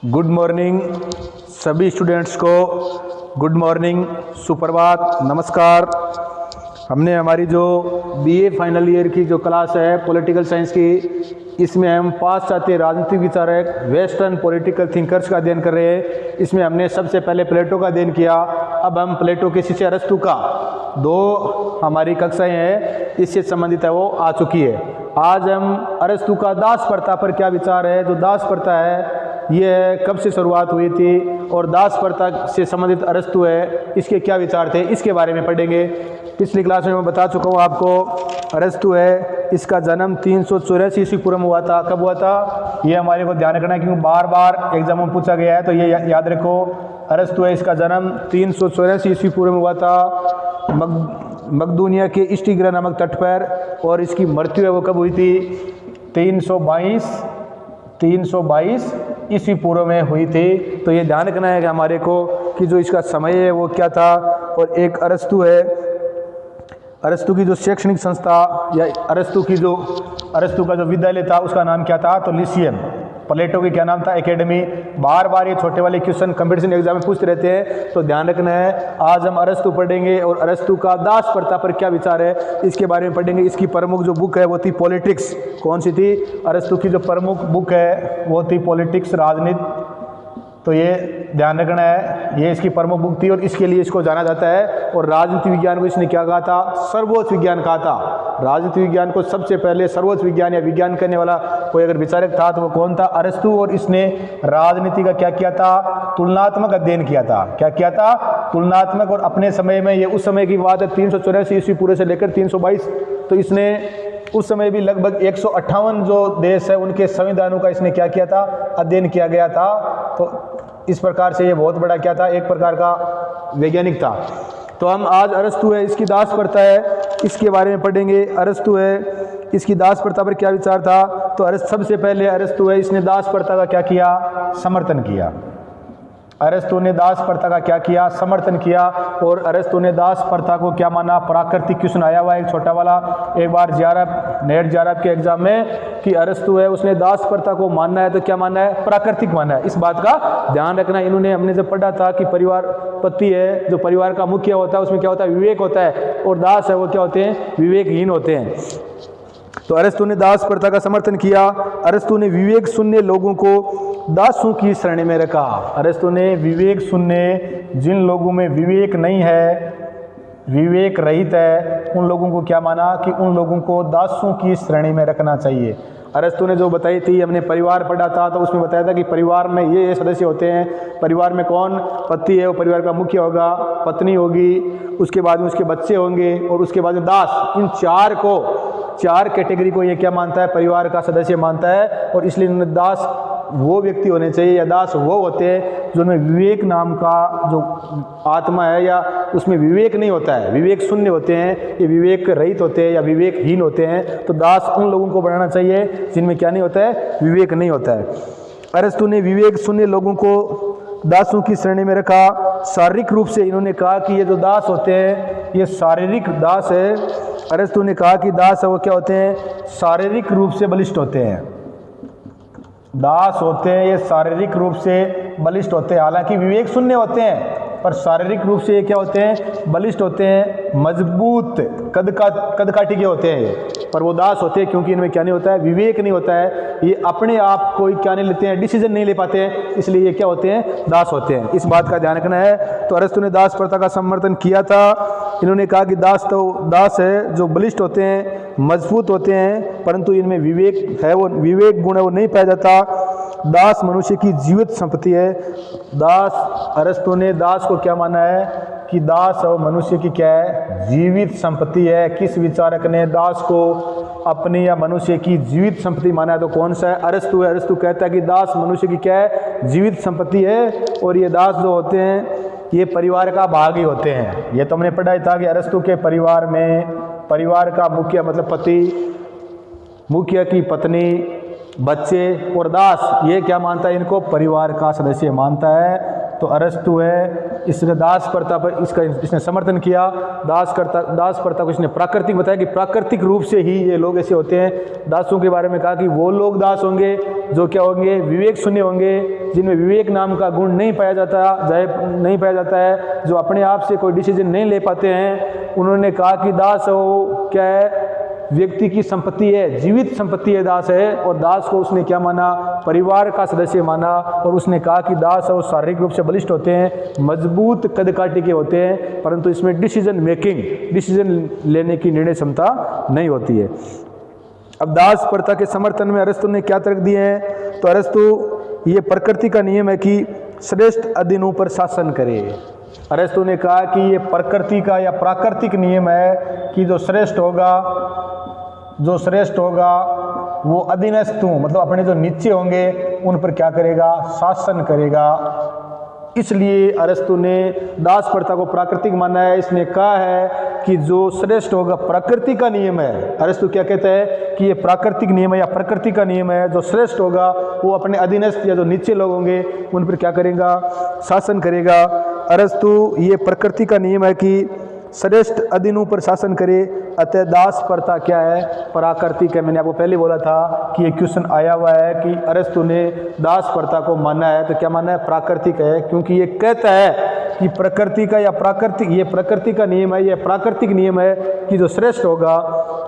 Good morning सभी students को। Good morning, सुप्रभात, नमस्कार। हमने हमारी जो बीए फाइनल ईयर की जो क्लास है पॉलिटिकल साइंस की, इसमें हम पाश्चात्य राजनीतिक विचारक वेस्टर्न पॉलिटिकल थिंकर्स का अध्ययन कर रहे हैं। इसमें हमने सबसे पहले प्लेटो का अध्ययन किया। अब हम प्लेटो के शिष्य अरस्तु का दो हमारी कक्षाएं हैं इससे संबंधित है वो आ चुकी है। आज हम अरस्तु का दास प्रथा पर क्या विचार है। जो दास प्रथा है ये कब से शुरुआत हुई थी और दास प्रथा से संबंधित अरस्तु है इसके क्या विचार थे, इसके बारे में पढ़ेंगे। पिछली क्लास में मैं बता चुका हूँ आपको, अरस्तु है इसका जन्म 384 ईस्वी पूर्व में हुआ था। कब हुआ था ये हमारे को ध्यान रखना है क्योंकि बार बार एग्जाम में पूछा गया है, तो ये याद रखो। अरस्तु है इसका जन्म 384 ईस्वी पूर्व में हुआ था मकदूनिया के इस्टिग्रा नामक तट पर, और इसकी मृत्यु है वो कब हुई थी 322 ईस्वी पूर्व में हुई थी। तो ये ध्यान रखना है कि हमारे को कि जो इसका समय है वो क्या था। और एक अरस्तु है, अरस्तु की जो शैक्षणिक संस्था या अरस्तु का जो विद्यालय था उसका नाम क्या था, तो लिसियम। प्लेटो की क्या नाम था, एकेडमी। बार बार ये छोटे वाले क्वेश्चन कंपटीशन एग्जाम में पूछते रहते हैं, तो ध्यान रखना है। आज हम अरस्तु पढ़ेंगे और अरस्तु का दास प्रथा पर क्या विचार है इसके बारे में पढ़ेंगे। इसकी प्रमुख जो बुक है वो थी पॉलिटिक्स। कौन सी थी, अरस्तु की जो प्रमुख बुक है वो थी पॉलिटिक्स, राजनीति। तो ये ध्यान रखना है, ये इसकी प्रमुख बुक थी और इसके लिए इसको जाना जाता है। और राजनीति विज्ञान को इसने क्या कहा था, सर्वोच्च विज्ञान कहा था। राजनीति विज्ञान को सबसे पहले सर्वोच्च विज्ञान या विज्ञान करने वाला कोई अगर विचारक था तो वो कौन था, अरस्तु। और इसने राजनीति का क्या किया था, तुलनात्मक अध्ययन किया था। क्या किया था, तुलनात्मक। और अपने समय में, ये उस समय की बात है 384 ईस्वी पूर्व से लेकर 322, तो इसने उस समय भी लगभग 158 जो देश है उनके संविधानों का इसने क्या किया था, अध्ययन किया गया था। तो इस प्रकार से ये बहुत बड़ा क्या था, एक प्रकार का वैज्ञानिक था। तो हम आज अरस्तु है इसकी दास प्रथा है इसके बारे में पढ़ेंगे। अरस्तु है इसकी दास प्रथा पर क्या विचार था, तो सबसे पहले अरस्तु है इसने दास प्रथा का क्या किया, समर्थन किया। अरस्तु ने दास प्रथा का क्या किया, समर्थन किया। और अरस्तु ने दास प्रथा को क्या माना, प्राकृतिक क्वेश्चन आया हुआ है एक छोटा वाला एक बार नेट JRF के एग्जाम में कि अरस्तु है उसने दास प्रथा को मानना है तो क्या मानना है, प्राकृतिक मानना है। इस बात का ध्यान रखना। इन्होंने हमने जब पढ़ा था कि परिवार पति है जो परिवार का मुख्य होता है उसमें क्या होता है, विवेक होता है, और दास है वो क्या होते हैं, विवेकहीन होते हैं। तो अरस्तु ने दास प्रथा का समर्थन किया। अरस्तु ने विवेक शून्य लोगों को दासों की श्रेणी में रखा। अरस्तु ने विवेक शून्य, जिन लोगों में विवेक नहीं है, विवेक रहित है, उन लोगों को क्या माना कि उन लोगों को दासों की श्रेणी में रखना चाहिए। अरस्तु ने जो बताई थी, हमने परिवार पढ़ा था तो उसमें बताया था कि परिवार में ये सदस्य होते हैं। परिवार में कौन, पति है वो परिवार का मुख्य होगा, पत्नी होगी, उसके बाद में उसके बच्चे होंगे, और उसके बाद में दास। इन चार कैटेगरी को ये क्या मानता है, परिवार का सदस्य मानता है। और इसलिए दास वो व्यक्ति होने चाहिए या दास वो होते हैं जिनमें विवेक नाम का जो आत्मा है या उसमें विवेक नहीं होता है, विवेक शून्य होते हैं, ये विवेक रहित होते हैं या विवेकहीन होते हैं। तो दास उन लोगों को बनाना चाहिए जिनमें क्या नहीं होता है, विवेक नहीं होता है। अरस्तु ने विवेक शून्य लोगों को दासों की श्रेणी में रखा। शारीरिक रूप से इन्होंने कहा कि ये जो दास होते हैं ये शारीरिक दास है। अरस्तु ने कहा कि दास है वो क्या होते हैं, शारीरिक रूप से बलिष्ठ होते हैं। दास होते हैं ये शारीरिक रूप से बलिष्ठ होते हैं, हालांकि विवेक शून्य होते हैं पर शारीरिक रूप से ये क्या होते हैं, बलिष्ठ होते हैं, मजबूत कद काठी के होते हैं ये, पर वो दास होते हैं क्योंकि इनमें क्या नहीं होता है, विवेक नहीं होता है। ये अपने आप कोई क्या नहीं लेते हैं, डिसीजन नहीं ले पाते हैं, इसलिए ये क्या होते हैं, दास होते हैं। इस बात का ध्यान रखना है। तो अरस्तु ने दास प्रथा का समर्थन किया था। इन्होंने कहा कि दास है जो बलिष्ठ होते हैं, मजबूत होते हैं, परंतु इनमें विवेक है वो विवेक गुण है वो नहीं पाया जाता। दास मनुष्य की जीवित संपत्ति है। दास, अरस्तु ने दास को क्या माना है कि दास और मनुष्य की क्या है, जीवित संपत्ति है। किस विचारक ने दास को अपनी या मनुष्य की जीवित संपत्ति माना है, तो कौन सा है, अरस्तु है। अरस्तु कहता है कि दास मनुष्य की क्या है, जीवित संपत्ति है। और ये दास जो होते हैं ये परिवार का भाग ही होते हैं। ये तो हमने पढ़ा ही था कि अरस्तु के परिवार में परिवार का मुखिया मतलब पति, मुखिया की पत्नी, बच्चे और दास, ये क्या मानता है, इनको परिवार का सदस्य मानता है। तो अरस्तु है, इसने दास प्रथा पर इसने समर्थन किया। दास प्रथा को इसने प्राकृतिक बताया कि प्राकृतिक रूप से ही ये लोग ऐसे होते हैं। दासों के बारे में कहा कि वो लोग दास होंगे जो क्या होंगे, विवेक शून्य होंगे, जिनमें विवेक नाम का गुण नहीं पाया जाता है, जो अपने आप से कोई डिसीजन नहीं ले पाते हैं। उन्होंने कहा कि दास वो क्या है, व्यक्ति की संपत्ति है, जीवित संपत्ति है दास है। और दास को उसने क्या माना, परिवार का सदस्य माना। और उसने कहा कि दास और शारीरिक रूप से बलिष्ठ होते हैं, मजबूत कदकाठी के होते हैं, परंतु इसमें डिसीजन लेने की निर्णय क्षमता नहीं होती है। अब दास प्रथा के समर्थन में अरस्तु ने क्या तर्क दिए हैं, तो अरस्तु ये प्रकृति का नियम है कि श्रेष्ठ अधीनों पर शासन करे। अरस्तु ने कहा कि ये प्रकृति का या प्राकृतिक नियम है कि जो श्रेष्ठ होगा वो अधीनस्थों मतलब अपने जो नीचे होंगे उन पर क्या करेगा, शासन करेगा। इसलिए अरस्तु ने दास प्रथा को प्राकृतिक माना है। इसने कहा है कि जो श्रेष्ठ होगा, प्रकृति का नियम है। अरस्तु क्या कहते हैं कि ये प्राकृतिक नियम है या प्रकृति का नियम है, जो श्रेष्ठ होगा वो अपने अधीनस्थ या जो नीचे लोग होंगे उन पर क्या करेगा, शासन करेगा। अरस्तु ये प्रकृति का नियम है कि श्रेष्ठ अधीनों पर शासन करे, अतः दास प्रथा क्या है, प्राकृतिक है। मैंने आपको पहले बोला था कि ये क्वेश्चन आया हुआ है कि अरस्तु ने दास प्रथा को माना है, तो क्या माना है, प्राकृतिक है, क्योंकि ये कहता है कि प्रकृति का या प्राकृतिक, ये प्रकृति का नियम है, ये प्राकृतिक नियम है कि जो श्रेष्ठ होगा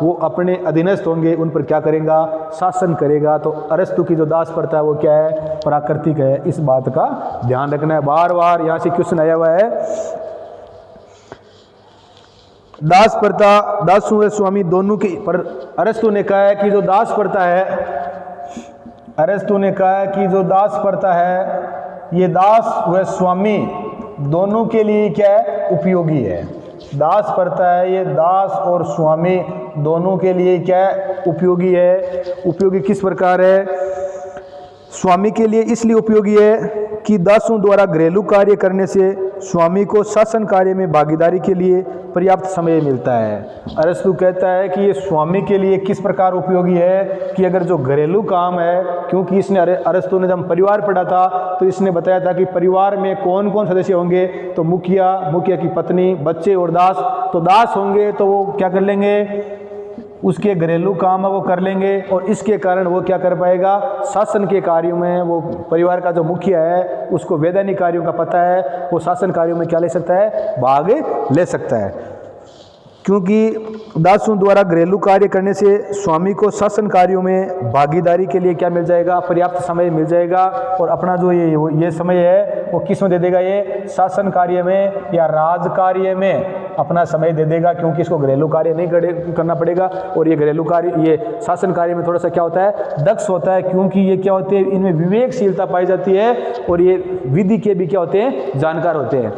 वो अपने अधीनस्थ होंगे उन पर क्या करेगा, शासन करेगा। तो अरस्तु की जो दास प्रथा है वो क्या है, प्राकृतिक है। इस बात का ध्यान रखना है, बार बार यहाँ से क्वेश्चन आया हुआ है। दास प्रथा, दासों व स्वामी दोनों की, पर अरस्तु ने कहा है कि जो दास प्रथा है, अरस्तु ने कहा है कि जो दास प्रथा है ये दास व स्वामी दोनों के लिए क्या है, उपयोगी है। दास प्रथा है ये दास और स्वामी दोनों के लिए क्या है, उपयोगी है। उपयोगी किस प्रकार है, स्वामी के लिए इसलिए उपयोगी है कि दासों द्वारा घरेलू कार्य करने से स्वामी को शासन कार्य में भागीदारी के लिए पर्याप्त समय मिलता है। अरस्तु कहता है कि ये स्वामी के लिए किस प्रकार उपयोगी है कि अगर जो घरेलू काम है, क्योंकि इसने अरस्तु ने जब परिवार पढ़ा था तो इसने बताया था कि परिवार में कौन कौन सदस्य होंगे, तो मुखिया की पत्नी, बच्चे और दास। तो दास होंगे तो वो क्या कर लेंगे, उसके घरेलू काम है वो कर लेंगे, और इसके कारण वो क्या कर पाएगा, शासन के कार्यों में, वो परिवार का जो मुखिया है उसको वैधानिक कार्यों का पता है, वो शासन कार्यों में क्या ले सकता है, भाग ले सकता है। क्योंकि दासों द्वारा घरेलू कार्य करने से स्वामी को शासन कार्यों में भागीदारी के लिए क्या मिल जाएगा, पर्याप्त समय मिल जाएगा। और अपना जो ये समय है वो किस में दे देगा, ये शासन कार्य में या राज कार्य में अपना समय दे देगा, क्योंकि इसको घरेलू कार्य नहीं करना पड़ेगा। और ये घरेलू कार्य, ये शासन कार्य में थोड़ा सा क्या होता है, दक्ष होता है, क्योंकि ये क्या होते हैं, इनमें विवेकशीलता पाई जाती है और ये विधि के भी क्या होते हैं, जानकार होते हैं।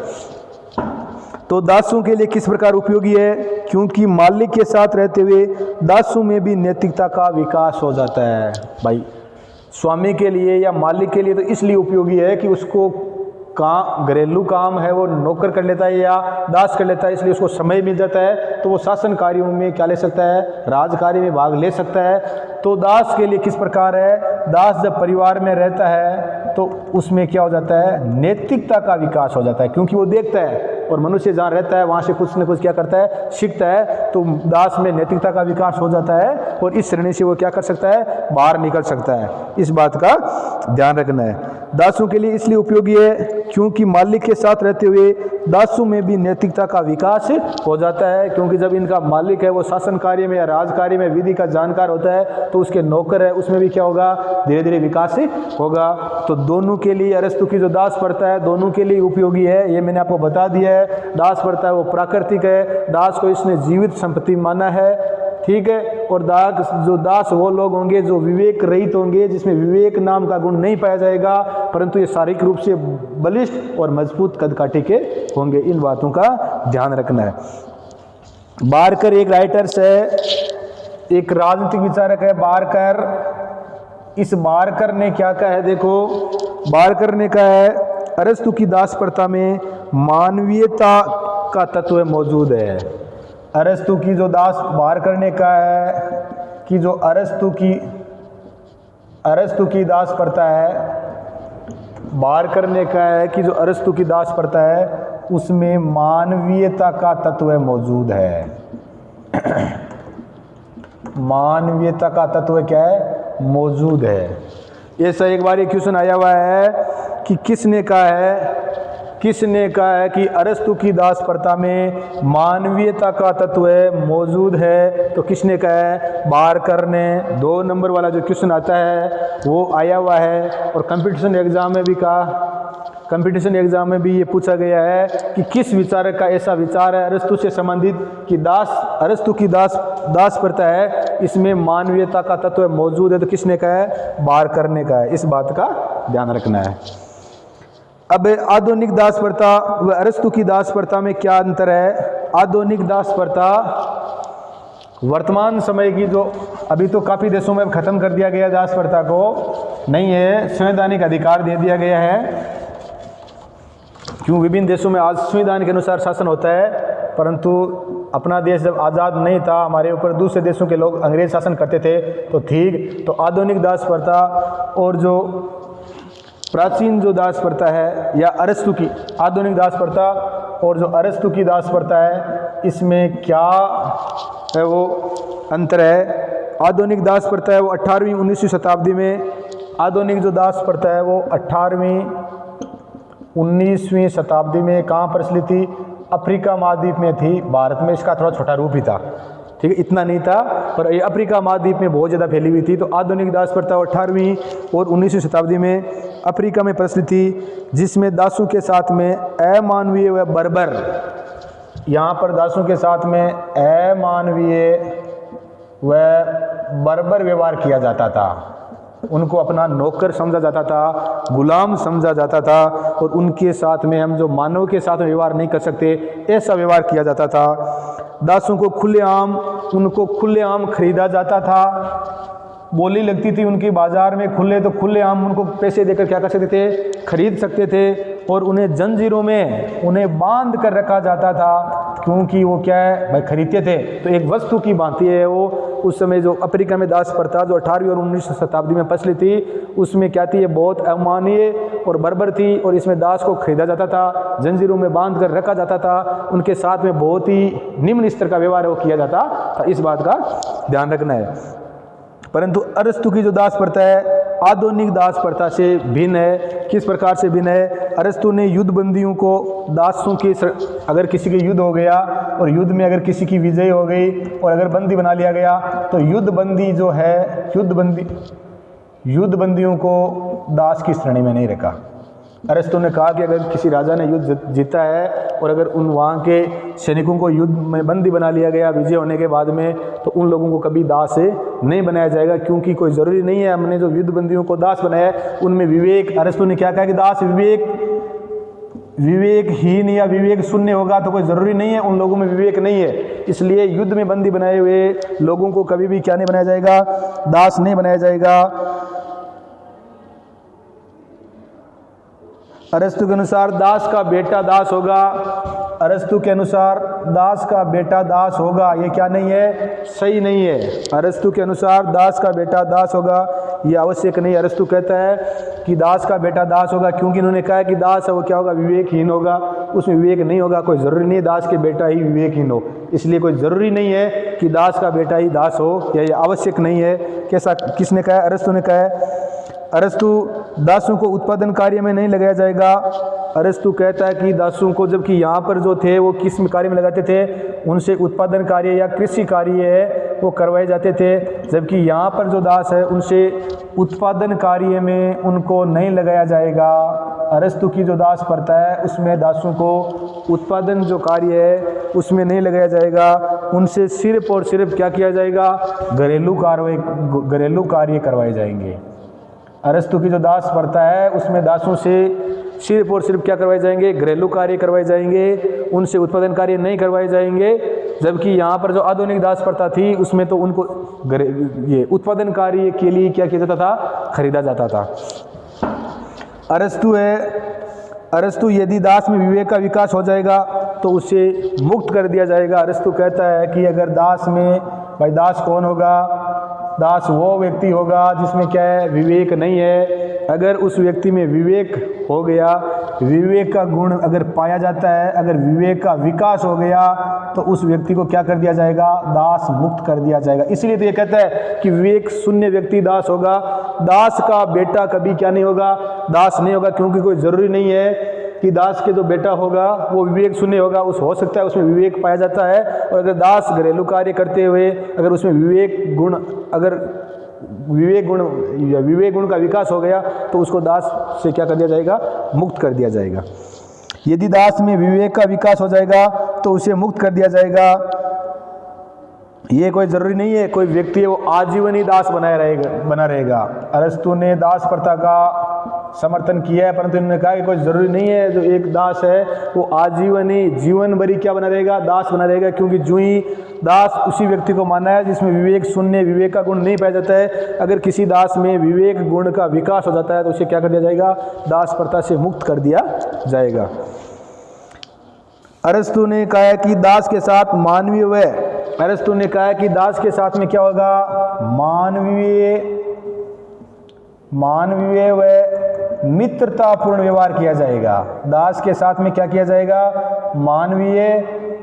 तो दासों के लिए किस प्रकार उपयोगी है, क्योंकि मालिक के साथ रहते हुए दासों में भी नैतिकता का विकास हो जाता है। भाई स्वामी के लिए या मालिक के लिए तो इसलिए उपयोगी है कि उसको घरेलू काम है वो नौकर कर लेता है या दास कर लेता है, इसलिए उसको समय मिल जाता है, तो वो शासन कार्यों में क्या ले सकता है, राज कार्य में भाग ले सकता है। तो दास के लिए किस प्रकार है, दास जब परिवार में रहता है तो उसमें क्या हो जाता है, नैतिकता का विकास हो जाता है, क्योंकि वो देखता है और मनुष्य जहाँ रहता है वहाँ से कुछ न कुछ क्या करता है, सीखता है। तो दास में नैतिकता का विकास हो जाता है और इस श्रेणी से वो क्या कर सकता है, बाहर निकल सकता है। इस बात का ध्यान रखना है। दासों के लिए इसलिए उपयोगी है क्योंकि मालिक के साथ रहते हुए दासों में भी नैतिकता का विकास हो जाता है, क्योंकि जब इनका मालिक है वो शासन कार्य में या राज कार्य में विधि का जानकार होता है, तो उसके नौकर है उसमें भी क्या होगा, धीरे धीरे विकास होगा। तो दोनों के लिए अरस्तु की जो दास प्रथा है दोनों के लिए उपयोगी है, ये मैंने आपको बता दिया है। दास प्रथा है वो प्राकृतिक है, दास को इसने जीवित संपत्ति माना है, ठीक है। और दास वो लोग होंगे जो विवेक रहित होंगे, जिसमें विवेक नाम का गुण नहीं पाया जाएगा, परंतु ये शारीरिक रूप से बलिष्ठ और मजबूत कदकाठी के होंगे। इन बातों का ध्यान रखना है। बारकर एक राइटर्स है, एक राजनीतिक विचारक है बारकर। इस बारकर ने क्या कहा है, देखो बारकर ने कहा है अरस्तु की दास प्रथा में मानवीयता का तत्व मौजूद है। अरस्तु की जो दास, बारकर ने कहा है कि जो अरस्तु की दास प्रथा है बार करने का है कि जो अरस्तु की दास प्रथा है उसमें मानवीयता का तत्व मौजूद है। मानवीयता का तत्व क्या है? मौजूद है। ऐसा एक बार एक क्वेश्चन आया हुआ है कि किसने कहा है कि अरस्तु की दास प्रथा में मानवीयता का तत्व मौजूद है? तो किसने कहा है? बारकर ने। 2 नंबर वाला जो क्वेश्चन आता है वो आया हुआ है और कंपटीशन एग्जाम में भी ये पूछा गया है कि किस विचारक का ऐसा विचार है अरस्तु से संबंधित कि अरस्तु की दास प्रथा है इसमें मानवीयता का तत्व मौजूद है? तो किसने कहा है? बारकर ने कहा है। इस बात का ध्यान रखना है। अब आधुनिक दास प्रथा व अरस्तु की दास प्रथा में क्या अंतर है? आधुनिक दास प्रथा वर्तमान समय की जो अभी तो काफ़ी देशों में ख़त्म कर दिया गया दास प्रथा को, नहीं है, संवैधानिक अधिकार दे दिया गया है। क्यों? विभिन्न देशों में आज संविधान के अनुसार शासन होता है, परंतु अपना देश जब आज़ाद नहीं था, हमारे ऊपर दूसरे देशों के लोग अंग्रेज शासन करते थे, तो ठीक। तो आधुनिक दास प्रथा और जो प्राचीन जो दास प्रथा है या अरस्तु की आधुनिक दास प्रथा और जो अरस्तु की दास प्रथा है इसमें क्या है वो अंतर है? आधुनिक दास प्रथा है वो 18वीं 19वीं शताब्दी में, आधुनिक जो दास प्रथा है वो 18वीं 19वीं शताब्दी में कहाँ प्रचलित थी? अफ्रीका महाद्वीप में थी। भारत में इसका थोड़ा छोटा रूप ही था, ठीक है, इतना नहीं था, पर ये अफ्रीका महाद्वीप में बहुत ज़्यादा फैली हुई थी। तो आधुनिक दास प्रथा 18वीं और 19वीं शताब्दी में अफ्रीका में प्रचलित थी, जिसमें दासों के साथ में अमानवीय व बर्बर, यहाँ पर दासों के साथ में अमानवीय व बर्बर व्यवहार किया जाता था। उनको अपना नौकर समझा जाता था, गुलाम समझा जाता था और उनके साथ में हम जो मानव के साथ व्यवहार नहीं कर सकते ऐसा व्यवहार किया जाता था। दासों को खुलेआम खरीदा जाता था, बोली लगती थी उनकी बाजार में तो खुलेआम उनको पैसे देकर क्या कर सकते थे? खरीद सकते थे। और उन्हें जंजीरों में उन्हें बांध कर रखा जाता था, क्योंकि वो क्या है भाई, खरीदते थे तो एक वस्तु की भांति है वो। उस समय जो अफ्रीका में दास प्रथा जो 18वीं और 19वीं शताब्दी में प्रचलित थी उसमें क्या थी? ये बहुत अमानवीय और बर्बर थी और इसमें दास को खरीदा जाता था, जंजीरों में बांध कर रखा जाता था, उनके साथ में बहुत ही निम्न स्तर का व्यवहार वो किया जाता था। इस बात का ध्यान रखना है। परंतु अरस्तु की जो दास प्रथा है आधुनिक दास प्रथा से भिन्न है। किस प्रकार से भिन्न है? अरस्तु ने युद्ध बंदियों को दासों के अगर किसी के युद्ध हो गया और युद्ध में अगर किसी की विजय हो गई और अगर बंदी बना लिया गया तो युद्ध बंदियों को दास की श्रेणी में नहीं रखा। अरस्तु ने कहा कि अगर किसी राजा ने युद्ध जीता है और अगर वहाँ के सैनिकों को युद्ध में बंदी बना लिया गया विजय होने के बाद में, तो उन लोगों को कभी दास नहीं बनाया जाएगा, क्योंकि कोई ज़रूरी नहीं है हमने जो युद्ध बंदियों को दास बनाया उनमें विवेक। अरस्तु ने क्या कहा कि दास विवेकहीन या विवेक शून्य होगा, तो कोई ज़रूरी नहीं है, उन लोगों में विवेक नहीं है, इसलिए युद्ध में बंदी बनाए हुए लोगों को कभी भी क्या नहीं बनाया जाएगा? दास नहीं बनाया जाएगा। अरस्तु के अनुसार दास का बेटा दास होगा, अरस्तु के अनुसार दास का बेटा दास होगा, ये क्या नहीं है? सही नहीं है। अरस्तु के अनुसार दास का बेटा दास होगा, ये आवश्यक नहीं। अरस्तु कहता है कि दास का बेटा दास होगा, क्योंकि इन्होंने कहा है कि दास है वो क्या होगा? विवेकहीन होगा, उसमें विवेक नहीं होगा। कोई ज़रूरी नहीं है दास के बेटा ही विवेकहीन हो, इसलिए कोई ज़रूरी नहीं है कि दास का बेटा ही दास हो, या ये आवश्यक नहीं है। कैसा किसने कहा है? अरस्तु ने कहा है। अरस्तु दासों को उत्पादन कार्य में नहीं लगाया जाएगा। अरस्तु कहता है कि दासों को, जबकि यहाँ पर जो थे वो किस कार्य में लगाते थे? उनसे उत्पादन कार्य या कृषि कार्य है वो करवाए जाते थे, जबकि यहाँ पर जो दास है उनसे उत्पादन कार्य में उनको नहीं लगाया जाएगा। अरस्तु की जो दास प्रथा है उसमें दासों को उत्पादन जो कार्य है उसमें नहीं लगाया जाएगा, उनसे सिर्फ और सिर्फ क्या किया जाएगा? घरेलू कार्य करवाए जाएंगे। अरस्तु की जो दास प्रथा है उसमें दासों से सिर्फ और सिर्फ क्या करवाए जाएंगे? घरेलू कार्य करवाए जाएंगे, उनसे उत्पादन कार्य नहीं करवाए जाएंगे। जबकि यहाँ पर जो आधुनिक दास प्रथा थी उसमें तो उनको ये उत्पादन कार्य के लिए क्या किया जाता था? खरीदा जाता था। अरस्तु यदि दास में विवेक का विकास हो जाएगा तो उसे मुक्त कर दिया जाएगा। अरस्तु कहता है कि अगर दास में, भाई दास कौन होगा? दास वो व्यक्ति होगा जिसमें क्या है? विवेक नहीं है, अगर उस व्यक्ति में विवेक हो गया, विवेक का गुण अगर पाया जाता है, अगर विवेक का विकास हो गया तो उस व्यक्ति को क्या कर दिया जाएगा, दास मुक्त कर दिया जाएगा। इसलिए तो ये कहता है कि विवेक शून्य व्यक्ति दास होगा। दास का बेटा कभी क्या नहीं होगा, दास नहीं होगा, क्योंकि कोई जरूरी नहीं है कि दास के जो बेटा होगा वो विवेक शून्य होगा। हो सकता है उसमें विवेक पाया जाता है, और अगर दास घरेलू कार्य करते हुए अगर उसमें विवेक गुण का विकास हो गया तो उसको दास से क्या कर दिया जाएगा, मुक्त कर दिया जाएगा। यदि दास में विवेक का विकास हो जाएगा तो उसे मुक्त कर दिया जाएगा। ये कोई जरूरी नहीं है कोई व्यक्ति है वो आजीवन ही दास बना रहेगा। अरस्तु ने दास प्रथा का समर्थन किया है, परंतु इन्होंने कहा कि कोई जरूरी नहीं है जो एक दास है वो आजीवन ही जीवन भरी क्या बना रहेगा, दास बना रहेगा। क्योंकि जो ही दास उसी व्यक्ति को माना है जिसमें विवेक शून्य, विवेक का गुण नहीं पाया जाता है। अगर किसी दास में विवेक गुण का विकास हो जाता है तो उसे क्या कर दिया जाएगा, दास प्रथा से मुक्त कर दिया जाएगा। अरस्तु ने कहा है कि दास के साथ मानवीय व अरस्तु ने कहा है कि दास के साथ में क्या होगा, मानवीय व मित्रतापूर्ण व्यवहार किया जाएगा। दास के साथ में क्या किया जाएगा, मानवीय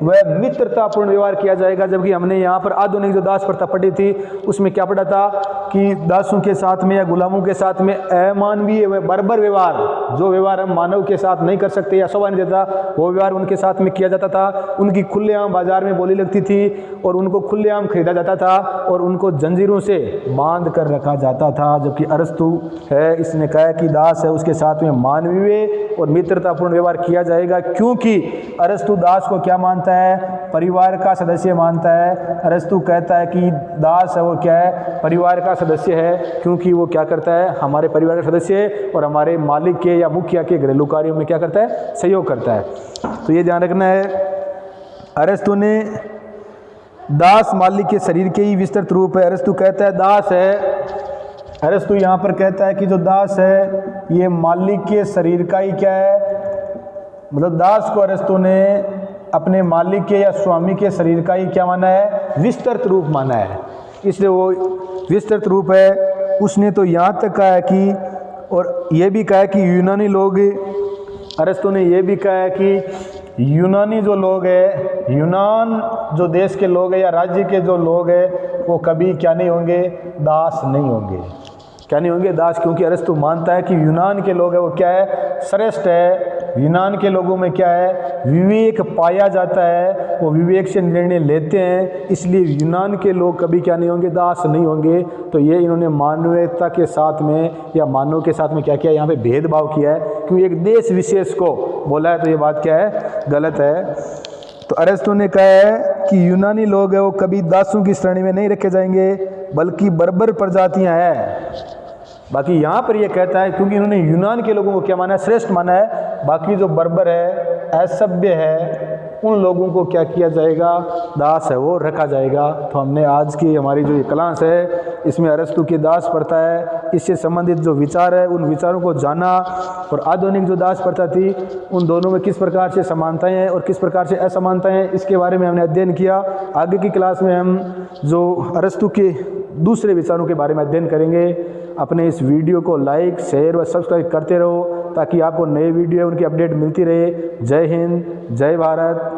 व मित्रतापूर्ण व्यवहार किया जाएगा। जबकि हमने यहाँ पर आधुनिक जो दास प्रथा पढ़ी थी उसमें क्या पढ़ा था कि दासों के साथ में या गुलामों के साथ में अमानवीय व बर्बर व्यवहार, जो व्यवहार हम मानव के साथ नहीं कर सकते या शोभा नहीं देता, वो व्यवहार उनके साथ में किया जाता था। उनकी खुलेआम बाजार में बोली लगती थी और उनको खुलेआम खरीदा जाता था और उनको जंजीरों से बांध कर रखा जाता था। जबकि अरस्तु है, इसने कहा कि दास है उसके साथ में मानवीय और मित्रतापूर्ण व्यवहार किया जाएगा। क्योंकि अरस्तु दास को क्या मानता है, परिवार का सदस्य मानता है। अरस्तु कहता है कि दास है वो क्या है, परिवार का सदस्य है, क्योंकि वो क्या करता है, हमारे परिवार का सदस्य है और हमारे मालिक के या मुखिया के घरेलू कार्यों में क्या करता है, सहयोग करता है। तो ये ध्यान रखना है। अरस्तु ने दास मालिक के शरीर के ही विस्तृत रूप है। अरस्तु कहता है दास है, अरस्तु यहाँ पर कहता है कि जो दास है ये मालिक के शरीर का ही क्या है, मतलब दास को अरस्तु ने अपने मालिक के या स्वामी के शरीर का ही क्या माना है, विस्तृत रूप माना है, इसलिए वो विस्तृत रूप है। उसने तो यहाँ तक कहा है कि, और ये भी कहा है कि यूनानी लोग, अरस्तु ने ये भी कहा है कि यूनानी जो लोग है, यूनान जो देश के लोग हैं या राज्य के जो लोग हैं वो कभी क्या नहीं होंगे, दास नहीं होंगे। क्या नहीं होंगे, दास। क्योंकि अरस्तु मानता है कि यूनान के लोग हैं वो क्या है, श्रेष्ठ है। यूनान के लोगों में क्या है, विवेक पाया जाता है, वो विवेक से निर्णय लेते हैं, इसलिए यूनान के लोग कभी क्या नहीं होंगे, दास नहीं होंगे। तो ये इन्होंने मानवीयता के साथ में या मानव के साथ में क्या किया, यहाँ पे भेदभाव किया है, क्योंकि एक देश विशेष को बोला है, तो ये बात क्या है, गलत है। तो अरस्तु ने कहा है कि यूनानी लोग हैं वो कभी दासों की श्रेणी में नहीं रखे जाएंगे, बल्कि बर्बर प्रजातियां हैं। बाकी यहाँ पर ये कहता है क्योंकि इन्होंने यूनान के लोगों को क्या माना है, श्रेष्ठ माना है। बाकी जो बर्बर है, असभ्य है, उन लोगों को क्या किया जाएगा, दास है वो रखा जाएगा। तो हमने आज की हमारी जो ये क्लास है इसमें अरस्तु की दास प्रथा है, इससे संबंधित जो विचार है उन विचारों को जाना, और आधुनिक जो दास प्रथा थी उन दोनों में किस प्रकार से समानताएं हैं और किस प्रकार से असमानताएं हैं, इसके बारे में हमने अध्ययन किया। आगे की क्लास में हम जो अरस्तु के दूसरे विचारों के बारे में अध्ययन करेंगे। अपने इस वीडियो को लाइक, शेयर व सब्सक्राइब करते रहो ताकि आपको नए वीडियो उनकी अपडेट मिलती रहे। जय हिंद, जय भारत।